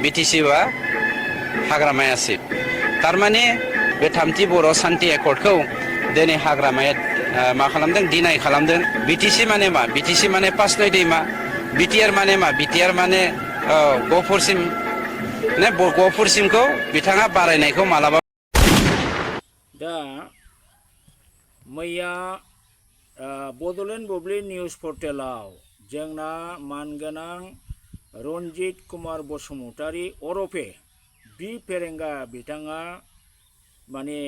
BTC बा हाग्रामाया सिब थारमाने बे थामथि बर' सान्थि एकर्डखौ दिनै हाग्रामाया मा खालामदों डिनाय खालामदों। बिटिसि माने मा? बिटिसि माने पासनय दैमा। बिटिआर माने मा? बिटिआर माने गहपुरसिम गहपुरसिमखौ बिथाङा बारायनायखौ मालाबा दा मैया बड'लेण्ड बुब्लि निउज पर्टेलाव जोंना मानगोनां रन्जित कुमार बसुमतारी अरफे बि फेरेंगा बिथाङा माने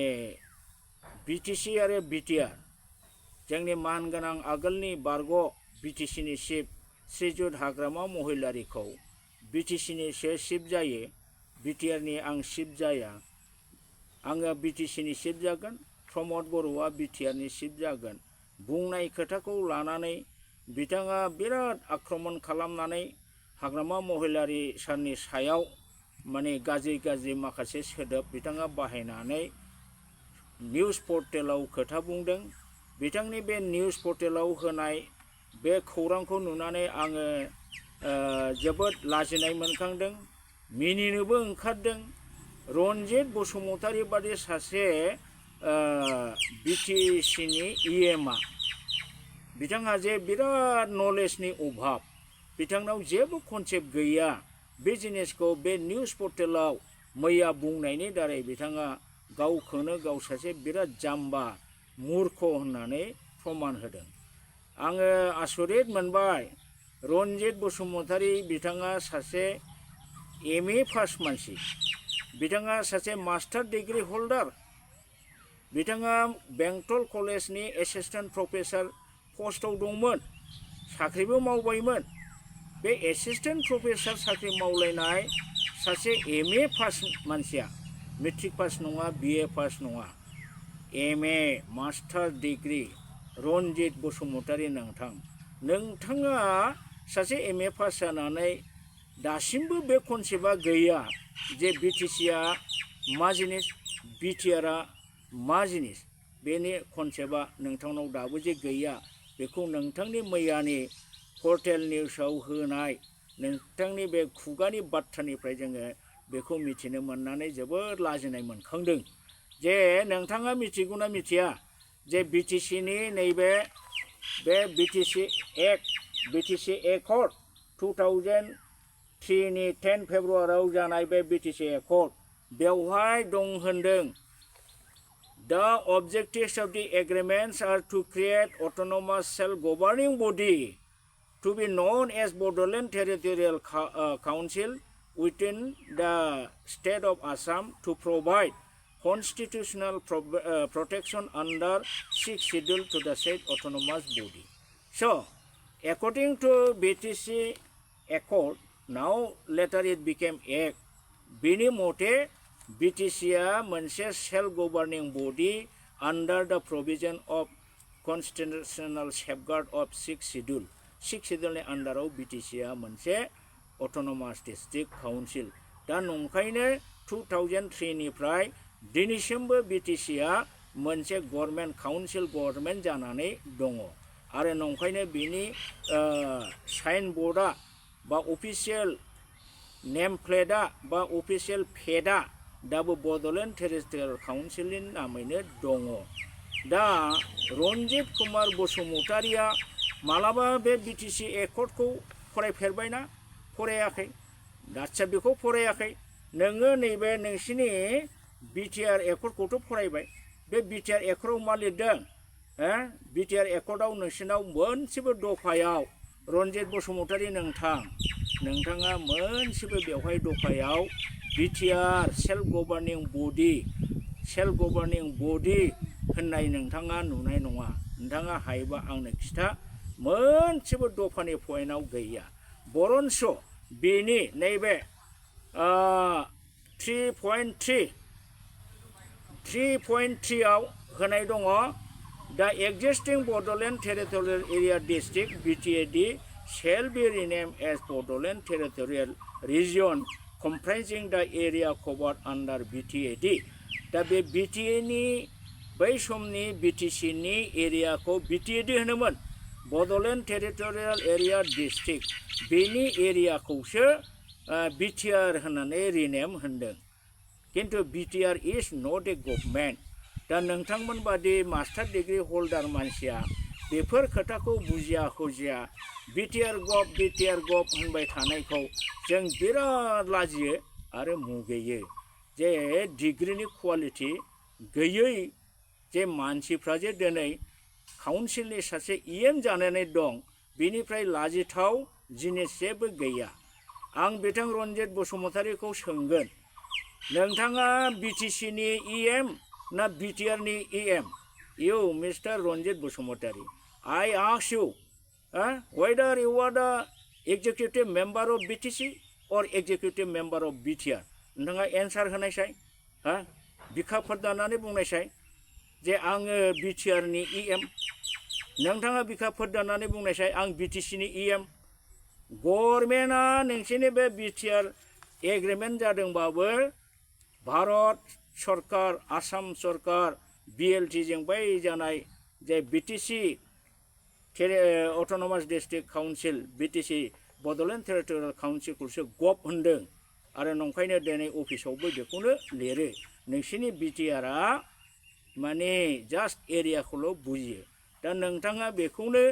बिटिसि आरो बिटिआर जोंनि मानगोनां आगोलनि बारग' बिटिसिनि चिफ श्रीजुत हाग्रामा महिलारिखौ बिटिसिनि चिफ जायो, बिटिआरनि आं चिफ जाया, आङो बिटिसिनि चिफ जागोन, प्रमद बर'आ बिटिआरनि चिफ जागोन बुंनाय खोथाखौ लानानै बिथाङा बिराद आक्रमन खालामनानै हाग्रामा महिलारि सारनि सायाव माने गाज्रि माखासे सोदोब बिथाङा बाहायनानै निउज पर्टेलाव खोथा बुंदों। बिथांनि बे निउज पर्टेलाव होनाय बे खौरांखौ नुनानै आङो जोबोद लाजिनाय मोनखांदों, मिनिनोबो ओंखारदों। रन्जित बसुमतारी बादि सासे बिटिसिनि इएमआ बिथांहा जे बिराद नलेजनि अभाब, बिथांनाव जेबो कनसेप्ट गैया, बे जिनिसखौ बे निउज पर्टेलाव मैया बुंनायनि दारै बिथाङा गावखौनो गाव सासे बिराद जाम्बा मुर्ख होननानै प्रमान होदों। आङो आसरित मोनबाय। रन्जित बसुमतारी बिथाङा सासे एमए पास मानसि, बिथाङा सासे मास्टार डिग्री हल्डार, बिथाङा बेंटल कलेजनि एसिस्टेन्ट प्रफेसर पस्टआव दंमोन, साख्रिबो मावबायमोन। बे एसिस्टेन्ट प्रफेसर साख्रि मावलायनाय सासे एमए पास मानसिया मेट्रिक पास नङा, बिए पास नङा, MA master degree Ranjit Basumatary नोंथाङा सासे एमए पास जानानै दासिमबो बे कनसेप्टआ गैया जे बिटिसिआ मा जिनिस, बिटिआरआ मा जिनिस, बेनि कनसेप्टआ नोंथांनाव दाबो जे गैया, बेखौ नोंथांनि मैयानि पर्टेल निउसाव होनाय नोंथांनि बे खुगानि बाथ्रानिफ्राय जोङो बेखौ मिथिनो मोननानै जोबोद लाजिनाय मोनखांदों। जे नोंथाङा मिथिगौना मिथिया जे बिटिसिनि नैबे बे बिटिसि एक्ट, बिटिसि एकर्ड 2003नि 10 फेब्रुआरियाव जानाय बे बिटिसि एकर्ड, बेवहाय दं होनदों The objectives of the agreements are to create autonomous self-governing body to be known as Bodoland Territorial Council within the state of Assam to provide constitutional protection under 6th schedule to the said autonomous body. So, according to BTC Accord, now later it became Act, bini mote BTCआ मोनसे self गवर्निं बडी under द provision of constitutional safeguard of 6th schedule. 6th शेड्यूलनि अंडाराव BTCआ मोनसे अटोनोमास district council. दा नंखायनो 2003निफ्राय दिनैसिमबो BTCआ मोनसे government council government जानानै दङ आरो नंखायनो बिनि साइन बर्डआ बा अफिसियेल नेम प्लेटआ बा अफिसियेल पेडआ दाबो बड'लेण्ड टेरिटरियेल काउन्सिलनि नामैनो दङ। दा रन्जित कुमार बसुमतारीया मालाबा बे बिटिसि एकर्डखौ फरायफेरबायना? फरायाखै। आदसा बेखौ फरायाखै, नोङो नैबे नोंसिनि बिटिआर एकर्डखौथ' फरायबाय। बे बिटिआर एकर्डआव मा लिरदों? बिटिआर एकर्डआव नोंसिनाव मोनसेबो दफायाव रन्जित बसुमतारी नोंथाङा मोनसेबो बेवहाय दफायाव बिटिआर सेल्फ गभर्निं बडी होननाय नोंथाङा नुनाय नङा। नोंथाङा हायोबा आंनो खिथा, मोनसेबो दफानि पइन्टआव गैया। बरन्स बेनि नैबे 3.3आव होनाय दङ दा existing Bodoland territorial area district BTAD shall be renamed as Bodoland Territorial Region comprising the area covered under BTAD। दा बे BTAनि बै समनि BTCनि एरियाखौ BTAD होनोमोन, बड'लेण्ड टेरिटरियेल एरिया डिस्ट्रिक्ट। बेनि एरियाखौसो बिटिआर होननानै रिनेम होनदों किन्तु BTR is not A government दा नोंथांमोन बादि मास्टार डिग्री हल्डार मानसिया बेफोर खोथाखौ बुजिया हुजिया बिटिआर गभ होनबाय थानायखौ जों बिराद लाजियो आरो मुगैयो जे डिग्रीनि क्वालिटि गैयै जे मानसिफ्रा जे दिनै काउन्सिलनि सासे इएम जानानै दं बिनिफ्राय लाजिथाव जिनिस जेबो गैया आं बिथां रन्जित बसुमतारीखौ सोंगोन नोंथाङा बिटिसिनि इएम ना बिटिआरनि इएम इउ mister Ranjit Basumatary I ask you whether you are the executive member of BTC or executive member of BTR नोंथाङा एन्सार होनायसाय बिखाफोर दानानै बुंनायसाय जे आङो बिटिआरनि इएम नोंथाङा बिखाफोर दानानै बुंनायसाय आं बिटिसिनि इएम गभर्नमेन्टआ नोंसोरनि बे बिटिआर एग्रिमेन्ट जादोंबाबो भारत सरकार आसाम सरकार बिएलटिजों बै जानाय जे BTC autonomous district council BTC Bodoland territorial काउन्सिलखौसो गभ होनदों आरो नंखायनो दिनै अफिसावबो बेखौनो लिरो नोंसोरनि बिटिआरआ माने जास्ट एरियाखौल' बुजियो दा नोंथाङा बेखौनो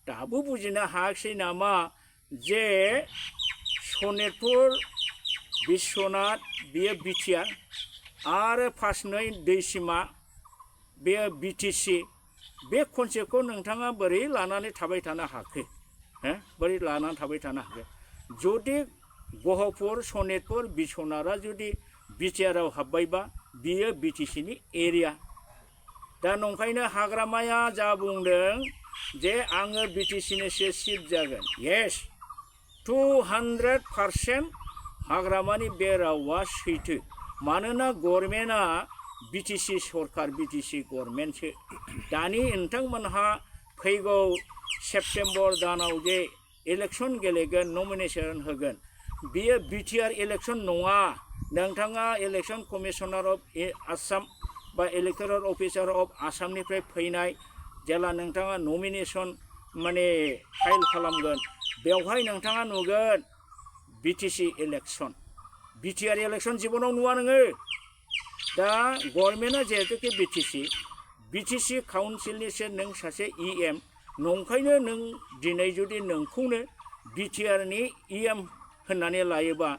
दाबो बुजिनो हायाखिसै नामा जे सनितपुर बिश्वनाथ बेयो बिटिआर आरो फार्स्टनै दैसिमा बेयो बिटिसि बे कनसेप्टखौ नोंथाङा बोरै लानानै थाबाय थानो हाखो बोरै लानानै थाबाय थानो हाखो जुदि गहपुर सनितपुर बिश्वनाथआ जुदि बिटिआरआव हाबबायबा बियो बिटिसिनि एरिया दा नंखायनो हाग्रामाया जा बुंदों जे आङो बिटिसिनिसो चिफ जागोन येस 200% हाग्रामानि बे रावा सैथो मानोना गभर्नमेन्टआ बिटिसि सरकार बिटिसि गभर्नमेन्टसो दानि नोंथांमोनहा फैगौ सेप्टेम्बर दानाव जे इलेक्सन गेलेगोन नमिनेसन होगोन बियो बिटिआर इलेक्सन नङा नोंथाङा इलेक्सन कमिशनार अफ आसाम बा इलेक्टोरेल अफिसार अफ आसामनिफ्राय फैनाय जेला नोंथाङा नमिनेसन माने फाइल खालामगोन बेवहाय नोंथाङा नुगोन बिटिसि इलेक्सन बिटिआर इलेक्सन जिबनाव नुवा नोङो दा गभर्नमेन्टआ जिहेतुके बिटिसि काउन्सिलनिसो नों सासे इएम नंखायनो नों दिनै जुदि नोंखौनो बिटिआरनि इएम होननानै लायोबा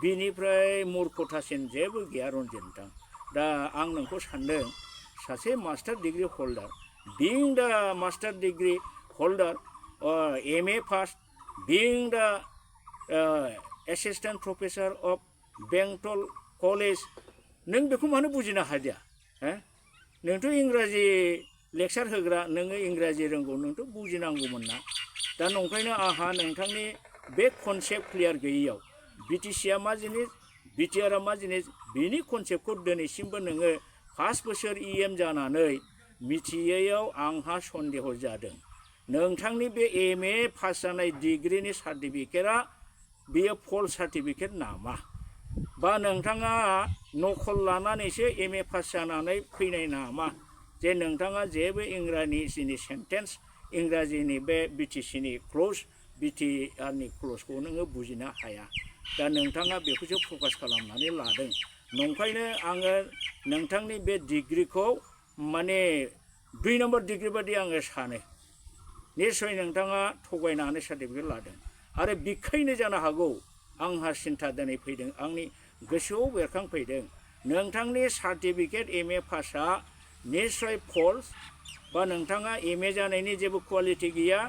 बिनिफ्राय मुर्खथासिन जेबो गैया रन्जित नोंथां दा आं नोंखौ सानदों सासे master degree holder being the master degree holder or MA pass being the assistant professor of Bengal College नों बेखौ मानो बुजिनो हादिया नोंथ' इंराजि लेक्सार होग्रा नोङो इंराजि रोंगौ नोंथ' बुजिनांगौमोन ना दा नंखायनो आंहा नोंथांनि बे कनसेप्ट क्लियार गैयैयाव बिटिसिआ मा जिनिस बिटिआरआ मा जिनिस बिनि कनसेप्टखौ दिनैसिमबो नोङो 5 बोसोर इएम जानानै मिथियैयाव आंहा सन्देह जादों नोंथांनि बे एमए पास जानाय डिग्रीनि सार्टिफिकेटआ बेयो फल्स सार्टिफिकेट नामा बा नोंथाङा नकल लानानैसो एमए पास जानानै फैनाय नामा जे नोंथाङा जेबो इंराजिनि सेन्टेन्स इंराजिनि बे बिटिसिनि क्लज बिटिआरनि क्लजखौ नोङो बुजिनो हाया दा नोंथाङा बेखौसो फकास खालामनानै लादों नंखायनो आङो नोंथांनि बे डिग्रीखौ माने 2 नम्बर डिग्री बादि आङो सानो निश्चय नोंथाङा थगायनानै सार्टिफिकेट लादों आरो बिखायनो जानो हागौ आंहा सिन्था दिनै फैदों आंनि गोसोआव बेरखांफैदों नोंथांनि सार्टिफिकेट एमए पासआ निश्चय फल्स बा नोंथाङा एमए जानायनि जेबो क्वालिटि गैया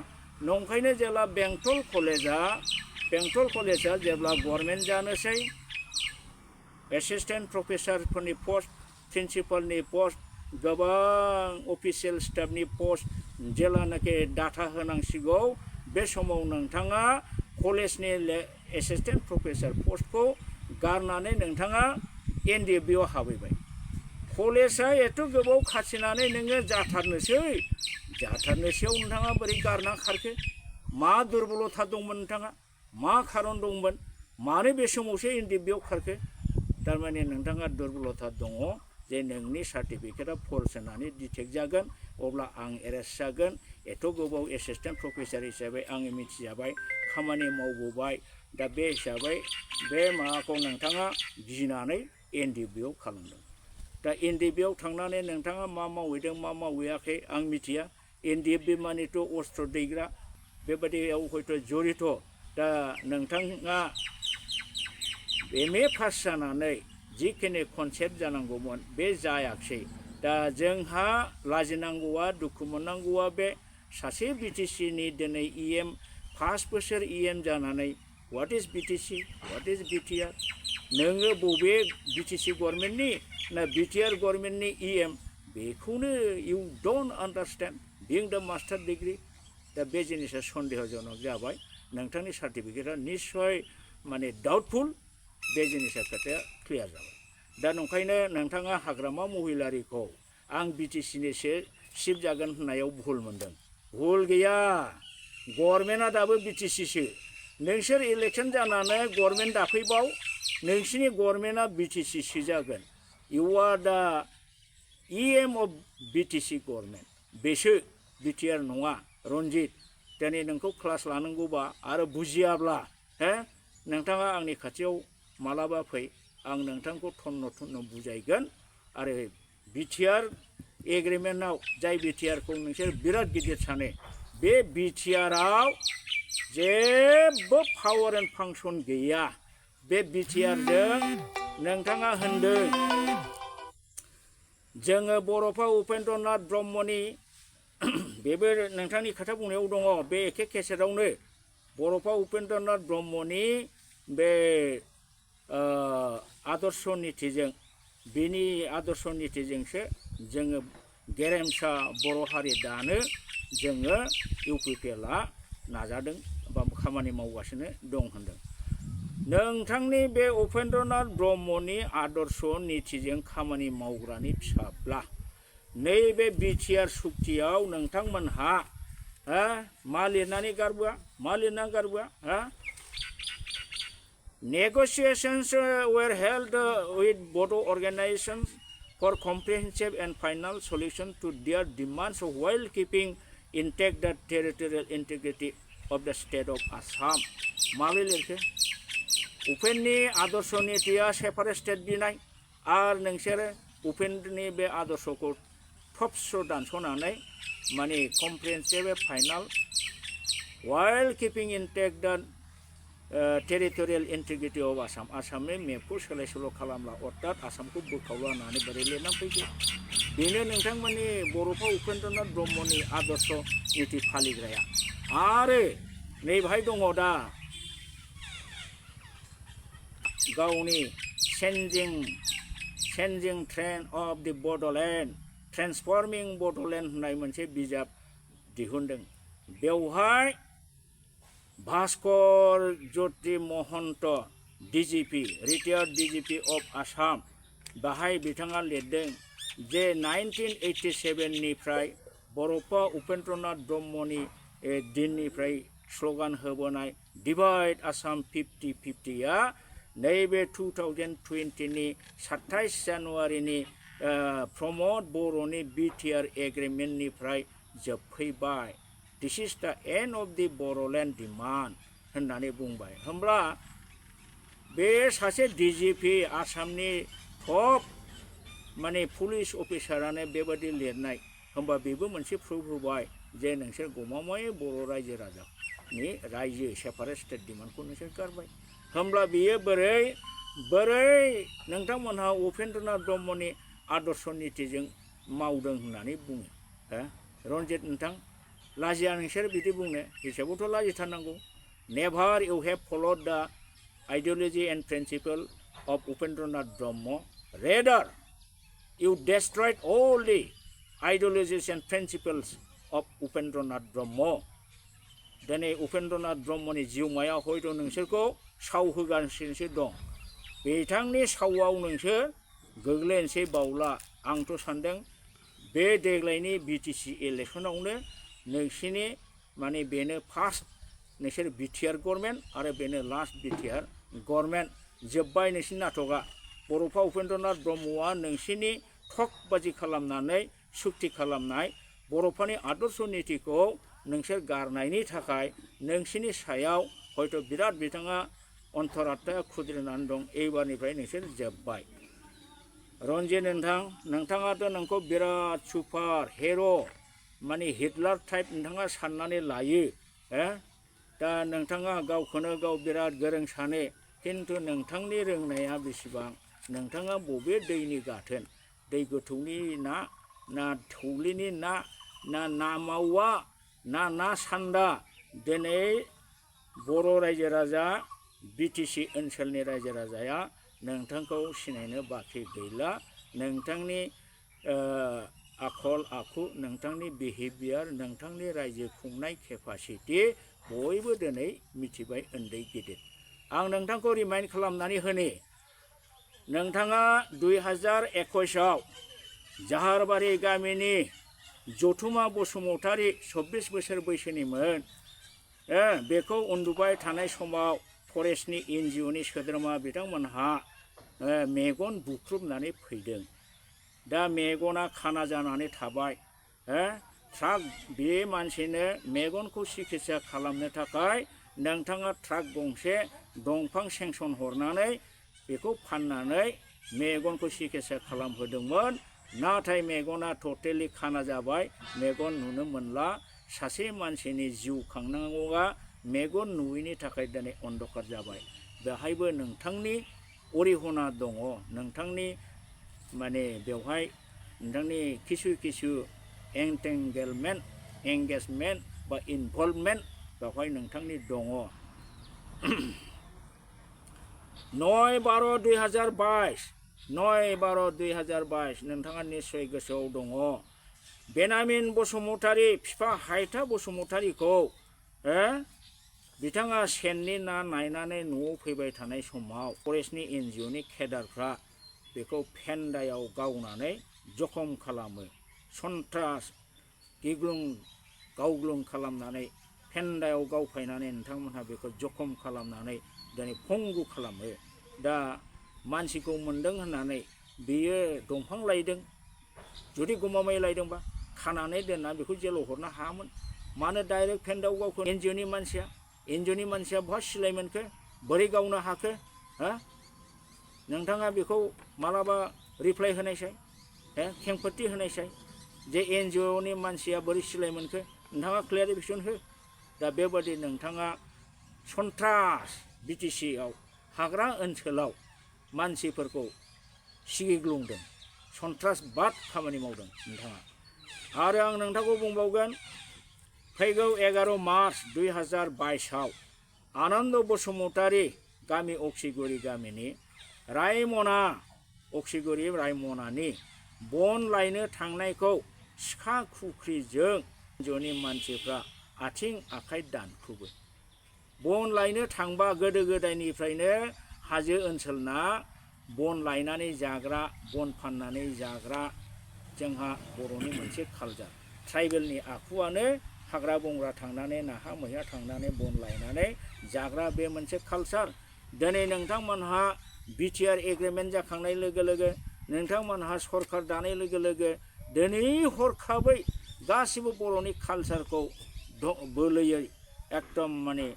नंखायनो जेब्ला बेंटल कलेजआ जेब्ला गभर्नमेन्ट जानोसै एसिस्टेन्ट प्रफेसारफोरनि पस्ट प्रिन्सिपालनि पस्ट गोबां अफिसियेल स्टाफनि पस्ट जेलानाखि डाटा होनांसिगौ बे समाव नोंथाङा कलेजनि एसिस्टेन्ट प्रफेसार पस्टखौ गारनानै नोंथाङा एनडिएफबिआव हाबहैबाय कलेजआ एथ' गोबाव खाथिनानै नोङो जाथारनोसैयाव नोंथाङा बोरै गारना खारखो मा दुरबलथा दंमोन नोंथाङा मा खारन दंमोन मानो बे समावसो एनडिएफबिआव खारखो थारमाने नोंथाङा दुरबलथा दङ जे नोंनि सार्टिफिकेटआ फल्स होननानै डिटेक्ट जागोन अब्ला आं एरेस्ट जागोन एथ' गोबाव एसिस्टेन्ट प्रफेसार हिसाबै आङो मिथिजाबाय खामानि मावबोबाय दा बे हिसाबै बे माबाखौ नोंथाङा गिनानै एनडिएफबिआव खालामदों। दा एनडिएफबिआव थांनानै नोंथाङा मा मावहैदों मा मावहैयाखै आं मिथिया। एनडिएफबि मानिथ' अस्त्र दैग्रा बेबादियाव हयथ' जरित'। दा नोंथाङा MA पास जानानै जिखिनि कनसेप्ट जानांगौमोन बे जायाखसै। दा जोंहा लाजिनांगौआ दुखु मोननांगौआ बे सासे बिटिसिनि दिनै EM 5 बोसोर EM जानानै what is BTC what is BTR नोङो बबे बिटिसि गभर्नमेन्टनि ना बिटिआर गभर्नमेन्टनि EM बेखौनो इउ डोन्ट आन्डारस्टेन्ड बिं द मास्टार डिग्री। दा बे जिनिसा सन्देहजनक जाबाय। नोंथांनि सार्टिफिकेटआ निस्सय माने डाउटफुल। बे जिनिसा खोथाया क्लियार जाबाय। दा नंखायनो नोंथाङा हाग्रामा महिलारिखौ आं बिटिसिनिसो चिफ जागोन होननायाव भुल मोनदों। भुल गैया, गभर्नमेन्टआ दाबो बिटिसिसो। नोंसोर इलेक्सन जानानै गभर्नमेन्ट दाफैबाव नोंसिनि गभर्नमेन्टआ बिटिसिसो जागोन। इउ आर दा EM अफ बिटिसि गभर्नमेन्ट बेसो बिटिआर नङा। रन्जित दिनै नोंखौ क्लास लानांगौबा आरो बुजियाब्ला नोंथाङा आंनि खाथियाव मालाबा फै, आं नोंथांखौ थन्न थन्न बुजायगोन। आरो बिटिआर एग्रिमेन्टआव जाय बिटिआरखौ नोंसोर बिराद गिदिर सानो बे बिटिआरआव जेबो पावार एन्ड फांसन गैया। बे बिटिआरजों नोंथाङा होनदों जोङो बर'फा उपेन्द्रनाथ ब्रह्मनि बेबो नोंथांनि खोथा बुंनायाव दङ। बे एखे केसेटआवनो बर'फा उपेन्द्रनाथ ब्रह्मनि बे आदर्श नितिजों बिनि आदर्श नितिजोंसो जोङो गेरेमसा बर' हारि दानो जोङो UPPLआ नाजादों बा खामानि मावगासिनो दं होनदों। नोंथांनि बे उपेन्द्रनाथ ब्रह्मनि आदर्श नितिजों खामानि मावग्रानि फिसाब्ला नैबे बिटिआर सुक्तियाव नोंथांमोनहा मा लिरनानै गारबोआ मा लिरनानै गारबोआ Negotiations were held with both organizations for comprehensive and final solution to their demands while keeping intact the territorial integrity of the state of Assam. माबोरै लिरखो? उपेन्द्रनि आदर्श नीतिया सेपारेट स्टेट बिनाय आरो नोंसोरो उपेन्द्रनि बे आदर्शखौ थबस्र दानस'नानै माने comprehensive final while keeping intact the territorial integrity of Assam. आसामनि मेपखौ सोलाय सोल' खालामला अर्थात आसामखौ बोखावला होननानै बोरै लिरनानै फैदो? बेनो नोंथांमोननि बर'फा उपेन्द्रनाथ ब्रह्मनि आदर्श नीति फालिग्राया। आरो नै बाहाय दङ दा गावनि changing train of the Bodoland transforming Bodoland होननाय मोनसे बिजाब दिहुनदों। बेवहाय Bhaskar Jyoti Mahanta DGP retired DGP of Assam बाहाय बिथाङा लिरदों जे 1987 निफ्राय बर'फा उपेन्द्रनाथ ब्रह्मनि दिननिफ्राय स्ल'गान होबोनाय डिवाइड आसाम 50-50आ नैबे 2020 नि 27 जानुवारिनि प्रमद बर'नि बिटिआर एग्रिमेन्टनिफ्राय जोबफैबाय। This is the end of the Bodoland demand होननानै बुंबाय। होमब्ला बे सासे DGP आसामनि टप माने पुलिस अफिसारानो बेबादि लिरनाय होमबा बेबो मोनसे प्रुफ होबाय जे नोंसोर गमामायै बर' रायजो राजानि रायजो सेपारेट स्टेट डिमान्डखौ नोंसोर गारबाय। होमब्ला बियो बोरै नोंथांमोनहा उपेन्द्रनाथ ब्रह्मनि आदर्श नितिजों मावदों होननानै बुङो? रन्जित नोंथां लाजिया नोंसोर बिदि बुंनो? हिसाबावथ' लाजिथारनांगौ। Never you have followed the ideology and principle of Upendranath Brahma rather you destroyed all the ideologies and principles of Upendranath Brahma. दिनै उपेन्द्रनाथ ब्रह्मनि जिउमाया हयथ' नोंसोरखौ साव होगासिनोसो दं। बिथांनि सावआव नोंसोर गोग्लैनोसै बावला। आंथ' सान्दों बे देग्लायनि BTC इलेक्सनावनो नोंसिनि माने बेनो फार्स्ट नोंसोर बिटिआर गभर्नमेन्ट आरो बेनो लास्ट बिटिआर गभर्नमेन्ट। जोब्बाय नोंसिनि नाटकआ। बर'फा उपेन्द्रनाथ ब्रह्मआ नोंसिनि ठगबाजि खालामनानै सुक्ति खालामनाय बर'फानि आदर्श नितिखौ नोंसोर गारनायनि थाखाय नोंसिनि सायाव हयथ' बिराद बिथाङा अन्तरात्माया खुद्रिनानै दं एबारनिफ्राय नोंसोर जोब्बाय रन्जित नोंथाङाथ' नोंखौ बिराद सुपार हिर' माने हिटलार टाइप नोंथाङा साननानै लायो दा नोंथाङा गावखौनो गाव बिराद गोरों सानो खिन्थु नोंथांनि रोंनाया बेसेबां नोंथाङा बबे दैनि गाथोन दै गोथौनि ना थौलेनि ना मावा ना सान्दा दिनै बर' रायजो राजा बिटिसि ओनसोलनि रायजो राजाया नोंथांखौ सिनायनो बाखि गैला नोंथांनि आखल आखु नोंथांनि बिहेभियार नोंथांनि रायजो खुंनाय केपासिटि बयबो दिनै मिथिबाय उन्दै गिदिर आं नोंथांखौ रिमाइन्ड खालामनानै होनि नोंथाङा 2021आव जाहारबारि गामिनि जथुमा बसुमतारी 24 बोसोर बैसोनिमोन बेखौ उन्दुबाय थानाय समाव फरेस्टनि एनजिअनि सोद्रोमा बिथांमोनहा मेगन बुख्रुबनानै फैदों दा मेगना खाना जानानै थाबाय ट्राक बे मानसिनो मेगनखौ सिकित्सा खालामनो थाखाय नोंथाङा ट्राक गंसे दंफां सेंसन हरनानै बेखौ फाननानै मेगनखौ सिकित्सा खालामहोदोंमोन नाथाय मेगना टटेलि खाना जाबाय मेगन नुनो मोनला सासे मानसिनि जिउ खांनांगौआ मेगन नुयैनि थाखाय दिनै अन्धकार जाबाय बेहायबो नोंथांनि अरिहना दङ नोंथांनि माने बेवहाय नोंथांनि किसु एंगेजमेन्ट बा इनभल्भमेन्ट बेवहाय नोंथांनि दङ 9/12/2022 नोंथाङा निस्सय गोसोआव दङ बेनामिन बसुमतारी बिफा हायथा बसुमतारीखौ बिथाङा सेननि ना नायनानै न'आव फैबाय थानाय समाव फरेस्टनि एनजिअनि केडारफ्रा बेखौ फेन्दायाव गावनानै जखम खालामो सन्त्रास गावग्लुं खालामनानै फेन्दायाव गावफायनानै नोंथांमोनहा बेखौ जखम खालामनानै दिनै पंगु खालामो दा मानसिखौ मोन्दों होननानै बेयो दंफां लायदों जुदि गमामायै लायदोंबा खानानै दोनना बेखौ जेलाव हरनो हायामोन मानो डाइरेक्ट फेन्दायाव गावखौ एनजिअनि मानसिया बहा सिलाय मोनखो बोरै गावनो हाखो नोंथाङा बेखौ मालाबा रिप्लाइ होनायसाय खेंफोरथि होनायसाय जे एनजिअनि मानसिया बोरै सिलाय मोनखो नोंथाङा क्लियारिफिकेसन हो दा बेबादि नोंथाङा सन्त्रास बिटिसिआव हाग्रा ओनसोलाव मानसिफोरखौ सिगिग्लुंदों सन्त्रासबाद खामानि मावदों नोंथाङा आरो आं नोंथांखौ बुंबावगोन फैगौ 11 मार्च 2022आव आनन्द बसुमतारी गामि अक्सिगुरि गामिनि अक्सिगुरि रायमनानि बन लायनो थांनायखौ सिखा खुख्रिजों जनि मानसिफ्रा आथिं आखाइ दानख्रुबो बन लायनो थांबा गोदो गोदायनिफ्रायनो हाजो ओनसोलना बन लायनानै जाग्रा बन फाननानै जाग्रा जोंहा बर'नि मोनसे कालचार ट्राइबेलनि आखुआनो हाग्रा बंग्रा थांनानै नाहा मैहा थांनानै बन लायनानै जाग्रा बे मोनसे कालचार दिनै नोंथांमोनहा बिटिआर एग्रिमेन्ट जाखांनाय लोगो लोगो नोंथांमोनहा सरकार दानाय लोगो लोगो दिनै हरखाबै गासिबो बर'नि कालचारखौ बोलोयै एकदम माने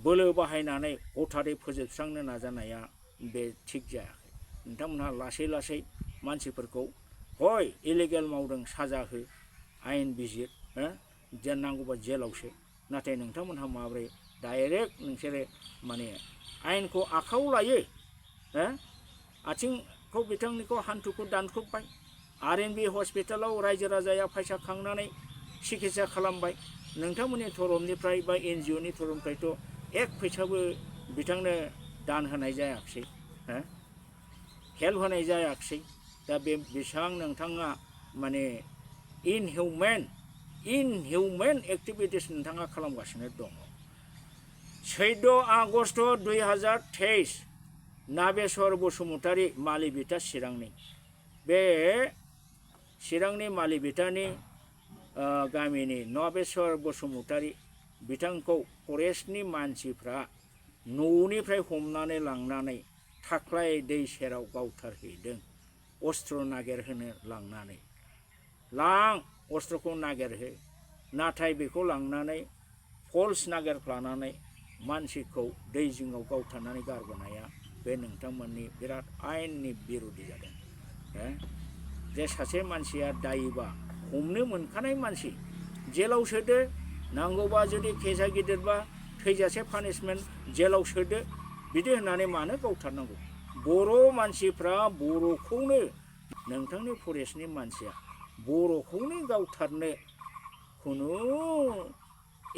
बोलो बाहायनानै हथारै फोजोबस्रांनो नाजानाया बे थिग जायाखै नोंथांमोनहा लासै लासै मानसिफोरखौ हय इलिगेल मावदों साजा हो आयेन बिजिर जेन नांगौबा जेलावसो नाथाय नोंथांमोनहा माब्रै डाइरेक्ट नोंसोरो माने आयेनखौ आखायाव लायो आथिंखौ बिथांनिखौ हान्थुखौ दानख्रुबबाय RNB हस्पिटालाव रायजो राजाया फैसा खांनानै सिकित्सा खालामबाय नोंथांमोननि थरफनिफ्राय बा एनजिअनि थरफनिफ्रायथ' एक फैसाबो बिथांनो दान होनाय जायाखिसै हेल्प होनाय जायाखिसै दा बे बेसेबां नोंथाङा माने इनहिउमेन एक्टिभिटिस नोंथाङा खालामगासिनो दङ 14 आगस्ट 2023 नाबेश्वर बसुमतारी मालिबिटा चिरांनि बे चिरांनि मालिबिटानि गामिनि नाबेश्वर बसुमतारी बिथांखौ फरेस्टनि मानसिफ्रा न'निफ्राय हमनानै लांनानै थाख्लाय दै सेराव गावथारहैदों अस्त्र नागिरहोनो लांनानै अस्त्रखौ नागिरहो नाथाय बेखौ लांनानै फल्स नागिरफ्लानानै मानसिखौ दै जिङाव गावथारनानै गारबोनाया बे नोंथांमोननि बिराद आयेननि बिरुदि जादों। जे सासे मानसिया दायोबा हमनो मोनखानाय मानसि जेलाव सोदो, नांगौबा जुदि केसा गिदिरबा थैजासे पानिशमेन्ट जेलाव सोदो, बिदि होननानै मानो गावथारनांगौ? बर' मानसिफ्रा बर'खौनो, नोंथांनि फरेस्टनि मानसिया बर'खौनो गावथारनो खुनु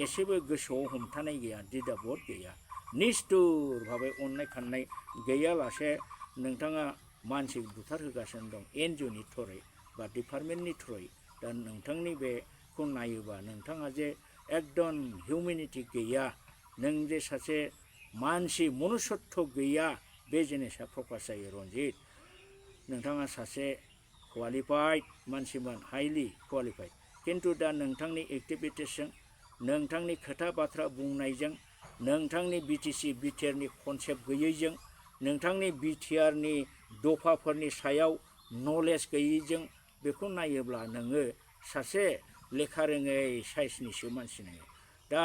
एसेबो गोसोआव हमथानाय गैया, दिदाबद गैया, निस्थुर भाबै अननाय खाननाय गैयालासे नोंथाङा मानसि बुथारहोगासिनो दं एनजिअनि थ्रयै बा डिपार्टमेन्टनि थ्रयै। दा नोंथांनि बेखौ नायोबा नोंथाङा जे एकदम हिउमेनिटि गैया, नों जे सासे मानसि मनुष्यत्व गैया, बे जिनिसा प्रकाश जायो। रन्जित, नोंथाङा सासे क्वालिफाइड मानसिमोन, हाइलि क्वालिफाइड, खिन्थु दा नोंथांनि एक्टिभिटिसजों, नोंथांनि खोथा बाथ्रा बुंनायजों, नोंथांनि बिटिआरनि कनसेप्ट गैयैजों, नोंथांनि बिटिआरनि दफाफोरनि सायाव नलेज गैयैजों, बेखौ नायोब्ला नोङो सासे लेखा रोङै साइसनिसो मानसि नोङो। दा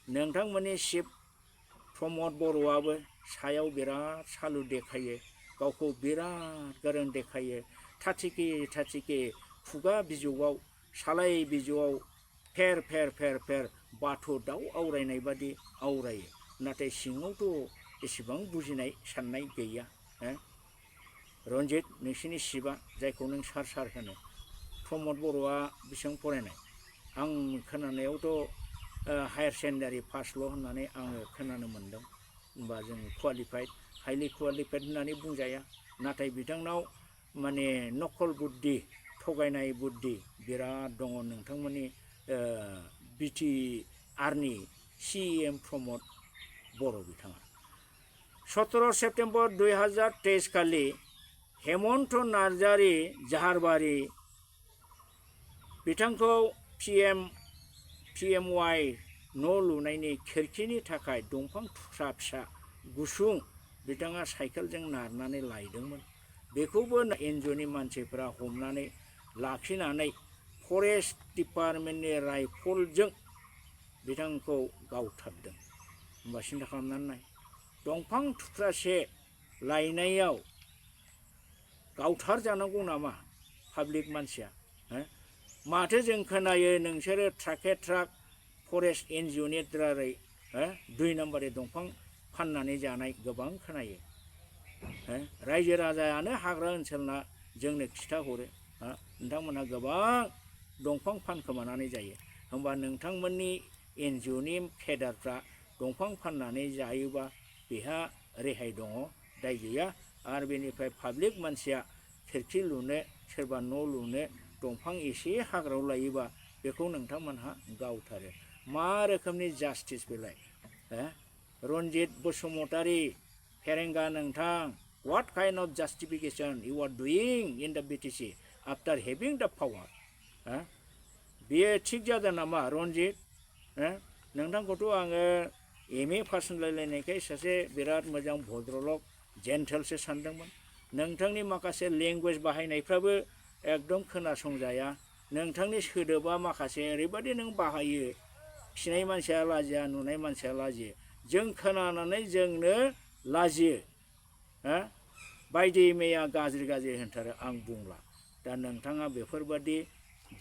नोंथांमोननि चिफ प्रमद बर'आबो सायाव बिराद सालु देखायो, गावखौ बिराद गोरों देखायो, थाथिखे खुगा बिजौआव, सालाय बिजौआव फेर फेर फेर फेर बाथ' दाउ आवरायनाय बादि आवरायो, नाथाय सिङावथ' एसेबां बुजिनाय साननाय गैया। रन्जित, नोंसिनि चिफआ जायखौ नों सार होनो, प्रमद बर'आ बेसेबां फरायनाय? आं खोनानायावथ' हायार सेकेन्डारि पासल' होननानै आङो खोनानो मोन्दों। होमबा जों क्वालिफाइड, हाइलि क्वालिफाइड होननानै बुंजाया, नाथाय बिथांनाव माने नकल बुद्धि, थगायनाय बुद्धि बिराद दङ। नोंथांमोननि बिटिआरनि CEM प्रमद बर' बिथाङा 17 सेप्तेम्बर 2023 खालि हेमन्त नार्जारि जाहारबारि बिथांखौ PMY न' लुनायनि खिरखिनि थाखाय दंफां थुख्रा फिसा गुसुं बिथाङा साइकेलजों नारनानै लायदोंमोन। बेखौबो एनजिअनि मानसिफ्रा हमनानै लाखिनानै फरेस्ट डिपार्टमेन्टनि राइफलजों बिथांखौ गावथारदों। होमबा सिन्था खालामनानै नाय, दंफां थुख्रासे लायनायाव गावथार जानांगौ नामा पाब्लिक मानसिया? माथो जों खोनायो नोंसोरो ट्राके ट्राक फरेस्ट एनजिअनि दारै 2 नाम्बारि दंफां फाननानै जानाय गोबां खोनायो। रायजो राजायानो हाग्रा ओनसोलना जोंनो खिथाहरो, नोंथांमोनहा गोबां दंफां फानखोमानानै जायो। होमबा नोंथांमोननि एनजिअनि केडारफ्रा दंफां फाननानै जायोबा बेहा रेहाय दङ, दाय गैया। आरो बेनिफ्राय पाब्लिक मानसिया खिरखि लुनो, सोरबा न' लुनो दंफां एसे हाग्रायाव लायोबा बेखौ नोंथांमोनहा गावथारो। मा रोखोमनि जास्टिस बेलाय? रन्जित बसुमतारी फेरेंगा नोंथां, what kind of justification you are doing in the BTC after having the power? बेयो थिग जादों नामा रन्जित? नोंथांखौथ' आङो MA पास होनलायलायनायखाय सासे बिराद मोजां भद्रलक जेन्टेलसो सानदोंमोन। नोंथांनि माखासे लेंगुवेज बाहायनायफ्राबो एकदम खोनासंजाया। नोंथांनि सोदोबा माखासे ओरैबायदि नों बाहायो, खिनाय मानसिया लाजिया, नुनाय मानसिया लाजियो, जों खोनानानै जोंनो लाजियो। बायदि मैया गाज्रि होनथारो, आं बुंला। दा नोंथाङा बेफोरबादि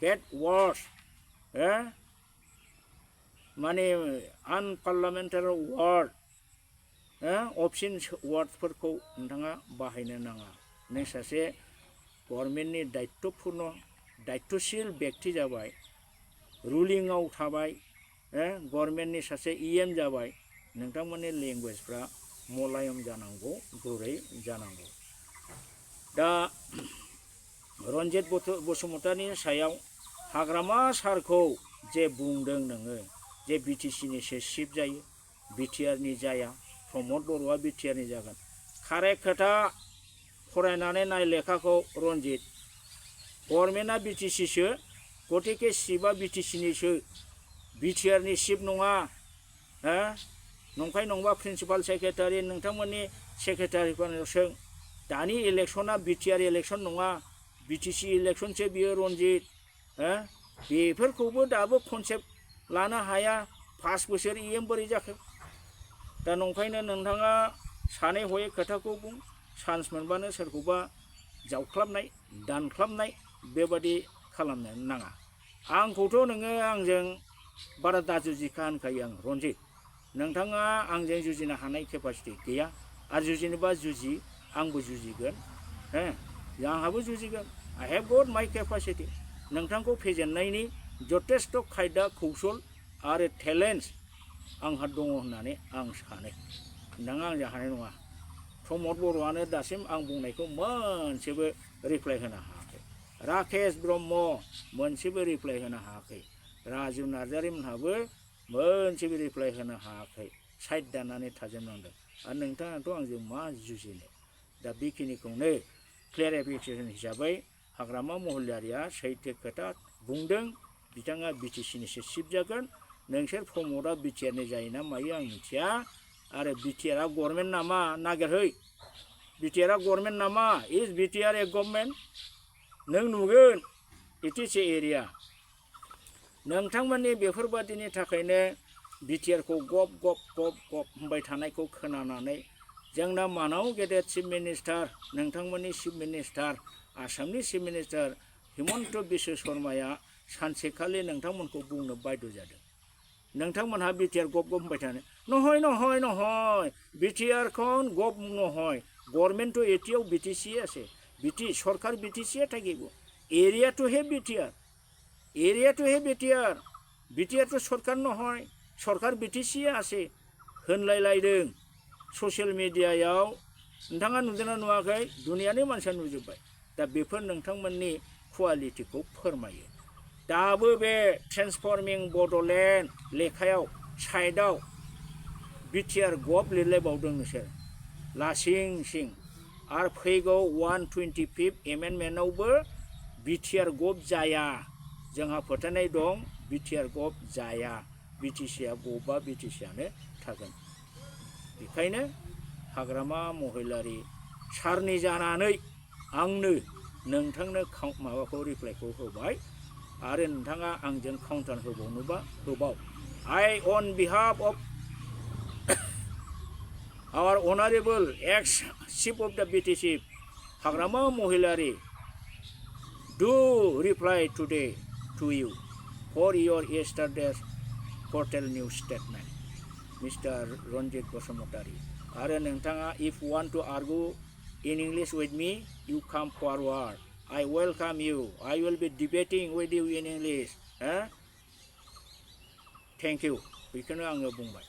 बेड वार्डस, माने आनपार्लामेन्टारि वार्ड, अबसिन वार्डफोरखौ नोंथाङा बाहायनो नाङा। नों सासे गभर्नमेन्टनि दायित्वशील बेक्ति जाबाय, रुलिंआव थाबाय, गभर्नमेन्टनि सासे EM जाबाय, नोंथांमोननि लेंगुवेजफ्रा मलायम जानांगौ, गुरै जानांगौ। दा रन्जित बसुमतारीनि सायाव हाग्रामा सारखौ जे बुंदों नोङो, जे BTCनिसो चिफ जायो, बिटिआरनि जाया, प्रमद बर'आ बिटिआरनि जागोन। कारेक्ट खोथा फरायनानै नाय लेखाखौ रन्जित। गभर्नमेन्टआ BTCसो, गतिके चिफआ BTCनिसो, बिटिआरनि चिफ नङा। नंखाय नंबा प्रिन्सिपाल सेक्रेटारि, नोंथांमोननि सेक्रेटारिफोरनाव सों। दानि इलेक्सना बिटिआर इलेक्सन नङा, BTC इलेक्सनसो बियो रन्जित। बेफोरखौबो दाबो कनसेप्ट लानो हाया। 5 बोसोर EM बोरै जाखो? दा नंखायनो नोंथाङा सानै हयै खोथाखौ बुं चान्स मोनबानो सोरखौबा जावख्लाबनाय दानख्लाबनाय बेबादि खालामनो नाङा आंखौथ' नोङो आंजों बारा दाजुजिखा होनखायो आं रन्जित नोंथाङा आंजों जुजिनो हानाय केपासिटि गैया आरो जुजिनोबा जुजि आंबो जुजिगोन आंहाबो जुजिगोन आइ हेभ गट माइ केपासिटि नोंथांखौ फेजेननायनि जथेस्थ' खायदा कौशल आरो टेलेन्टस आंहा दङ होननानै आं सानो नोंथाङा आंजों हानाय नङा प्रमद बर'आनो दासिम आं बुंनायखौ मोनसेबो रिप्लाइ होनो हायाखै राकेश ब्रह्म मोनसेबो रिप्लाइ होनो हायाखै राजु नार्जारि मोनहाबो मोनसेबो रिप्लाइ होनो हायाखै साइड दाननानै थाजोबनांदों आरो नोंथाङाथ' आंजों मा जुजिनो दा बेखिनिखौनो क्लियारिफिकेसन हिसाबै हाग्रामा महिलारिया सैथो खोथा बुंदों बिथाङा बिटिसिनिसो चिफ जागोन नोंसोर प्रमदआ बिटिआरनि जायो ना मायो आं मिथिया आरो बिटिआरआ गभर्नमेन्ट नामा नागिरहै बिटिआरआ गभर्नमेन्ट नामा इज बिटिआर ए गभर्नमेन्ट नों नुगोन इट इज ए एरिया नोंथांमोननि बेफोरबादिनि थाखायनो बिटिआरखौ गप गप गप गप होनबाय थानायखौ खोनानानै जोंना मानाव गेदेर चिफ मिनिस्टार नोंथांमोननि चिफ मिनिस्टार आसामनि चिफ मिनिस्टार हिमन्त बिश्व शर्माया सानसेखालि नोंथांमोनखौ बुंनो बाध्य जादों नोंथांमोनहा बिटिआर गप गप होनबाय थानो নহয় নহয় নহয় বিটিআরখন গপ নহয় গভর্নমেন্টও এতিয়াও বিটিসিয়ে আছে সরকার বিটিসিয়ে থাকিব এরিয়াটোহে বিটিআর এরিয়াটোহে বিটিআর বিটিআরটো সরকার নহয় সরকার বিটিসিয়ে আছে होनलायलायदों ससियेल मिडियायाव नोंथाङा नुदोंना नुवाखै दुनियानि मानसिया नुजोब्बाय दा बेफोर नोंथांमोननि कुवालिटिखौ फोरमायो दाबो बे ट्रेन्सफर्मिं बड'लेण्ड लेखायाव साइडआव बिटिआर गप लिरलायबावदों नोंसोर लासिं सिं आरो फैगौ 125 एमेन्डमेन्टआवबो बिटिआर गप जाया जोंहा फोथायनाय दं बिटिआर गप जाया बिटिसिआ गपआ बिटिसिआनो थागोन बेखायनो हाग्रामा महिलारि सारनि जानानै आंनो नोंथांनो माबाखौ रिप्लाइखौ होबाय आरो नोंथाङा आंजों काउन्टार होबावनोबा होबाव I on behalf of our honourable ex chief of the BTC Hagrama Mohilary do reply today to you for your yesterday's portal news statement mister Ranjit Basumatary आरो नोंथाङा if want to argue in English with me you come forward I welcome you. I will be debating with you in English. Thank you. बेखौनो आङो बुंबाय